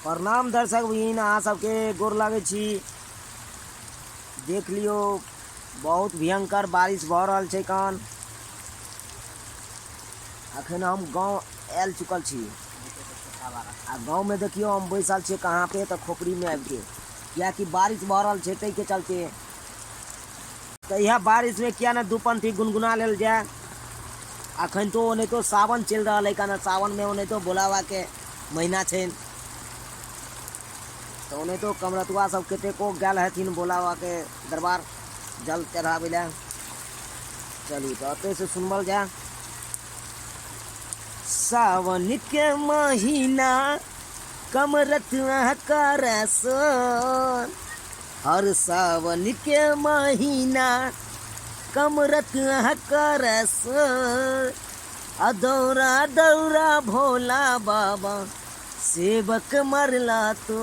प्रणाम दर्शक बहिन, अहाँ सबके गोर लागै छी। देख लियो बहुत भयंकर बारिश भऽ रहल छै। कान अखन हम गांव आयल चुकल छी आ गांव में देखियो हम बैसल छी कहाँ पे, तो खोपड़ी में आबि के, कियाकि बारिश भऽ रहल छै ताहि के चलते। तो यह बारिश में किया न दू पंथी गुनगुना लेल जाए। अखन तो नहीं तो सावन चल रहा है, कारण सावन में नहीं तो भोलाबा के महीना छै, तो उन्हें तो कमरतुआ सब कतेको गल हथिन भोलाबा के दरबार जल चढ़ावे ला। चलू तो अते से सुनबल जाए। सावन के महीना कमरतुआ कर सोन, हर सावन के महीना कमरतुआ कर सोन। दौरा दौरा भोला बाबा सेवक मरला तो,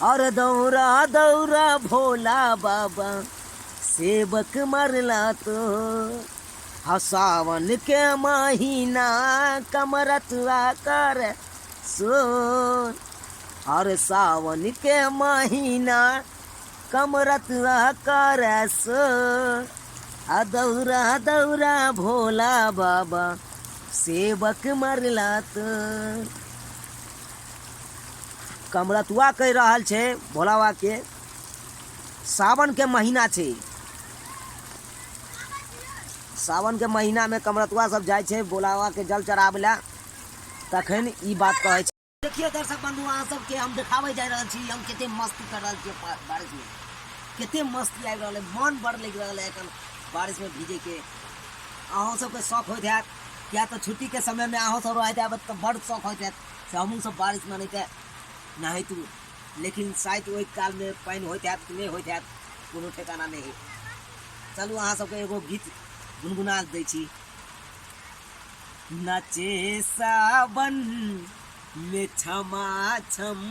और दौरा दौरा भोला बाबा सेवक मरला तो। सावन के महीना कमरतुआ कर सोन, और सावन के महीना कमरतुआ कर सोन। दौरा दौरा भोला बाबा सेवक मरला तो। कमरतुआ कह रहा है भोलाबा के सावन के महीना छै। सावन के महीना में कमरतुआ सब जाए छे भोलाबा के जल चढ़ावे ला, तखन ई बात कहे छे। देखिए दर्शक बंधु, अहाँ सबके हम देखावे जा रहल छी हम केते मस्ती कर रहल छी बारिश में। केते मस्ती आबि रहल है, मन बड़ लग रहल है एखन बारिश में भीजे के। अहों सबके शौक होइत हैत, किया तो छुट्टी के समय में अहों सब रहते आबत तो बड़ शौक होइत हैत से हमहूँ सब बारिश में नहीं नहाइतू। लेकिन शायद वही काल में पानी होइत हैत कि नहीं होइत हैत, कोनो ठिकाना नहीं है। चलू अहाँ सबके एगो गीत गुनगुना दै छी। नाचे सावन में क्षमा छम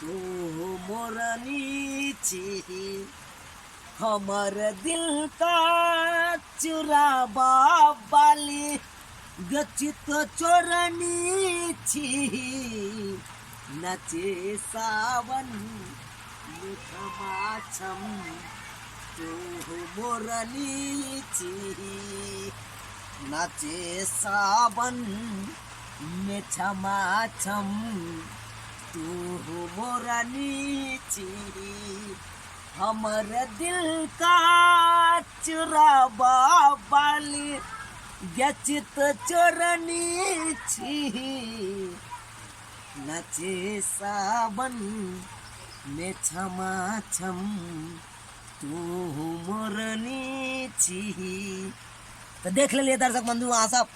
तो मोरनी छी, हमर दिल का चुराबा वाली गचित चोरनी छी। नचे सावन में क्षमा छम तो मोरनी छी, नचे सावन में क्षमा छम तू मोरनी छी। हमर दिल का चुराबा वाली गचित चोरनी छी। नचे सावन में क्षमा छम तू मोरनी छी। तो देख लिये दर्शक बंधु, अहाँ सब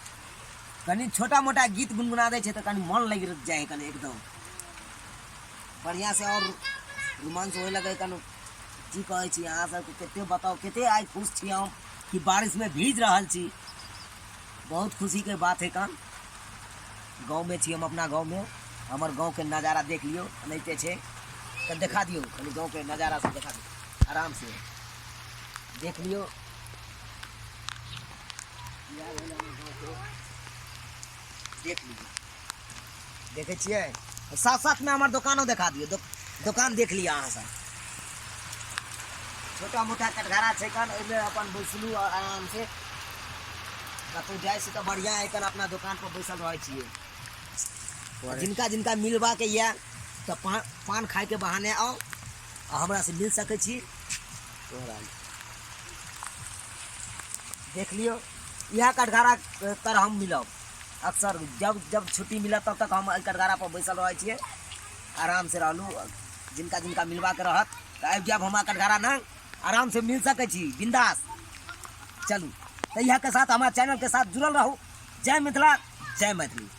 कनी छोटा मोटा गीत गुनगुना दे छे तो कनी मन लग जाए, कनी एकदम बढ़िया से और रोमांच होए लगे। कन की कहे छी अहाँ सब केते बताओ, केते आज खुश छी हम कि बारिश में भीज रहल छी। बहुत खुशी के बात है। कान गाँव में छी हम, अपना गाँव में। हमार गाँव के नज़ारा देख लियो, नहीं छे तो दिखा दियो, कनी गाँव के नज़ारा से दिखा दियो, आराम से देख लियो। देख लीजिए, देखे छिए। साथ साथ में हमार दुकानों दिखा दियो, दुकान देख लिया अहाँ सब। छोटा मोटा कटघरा छै कन, ओइमे अपन बैसलू आराम से, कतौ जाए से तो बढ़िया है। कन अपना दुकान पर बैसल रहे छिए। जिनका जिनका मिलवा के या तो पान खाए के बहाने आओ और हमरा से मिल सके छी। देख लियो, यह कटघरा तर हम मिलब अक्सर। जब जब छुट्टी मिला तब तक हम कटघरा पर बैसल रहे छिए, आराम से रहलू। जिनका जिनका मिलवा के रहत तो आबि जाब हमारा कटघरा न, आराम से मिल सके छी बिंदास। चलू तो यह के साथ हमारे चैनल के साथ जुड़ल रहू। जय मिथिला, जय मैथिली।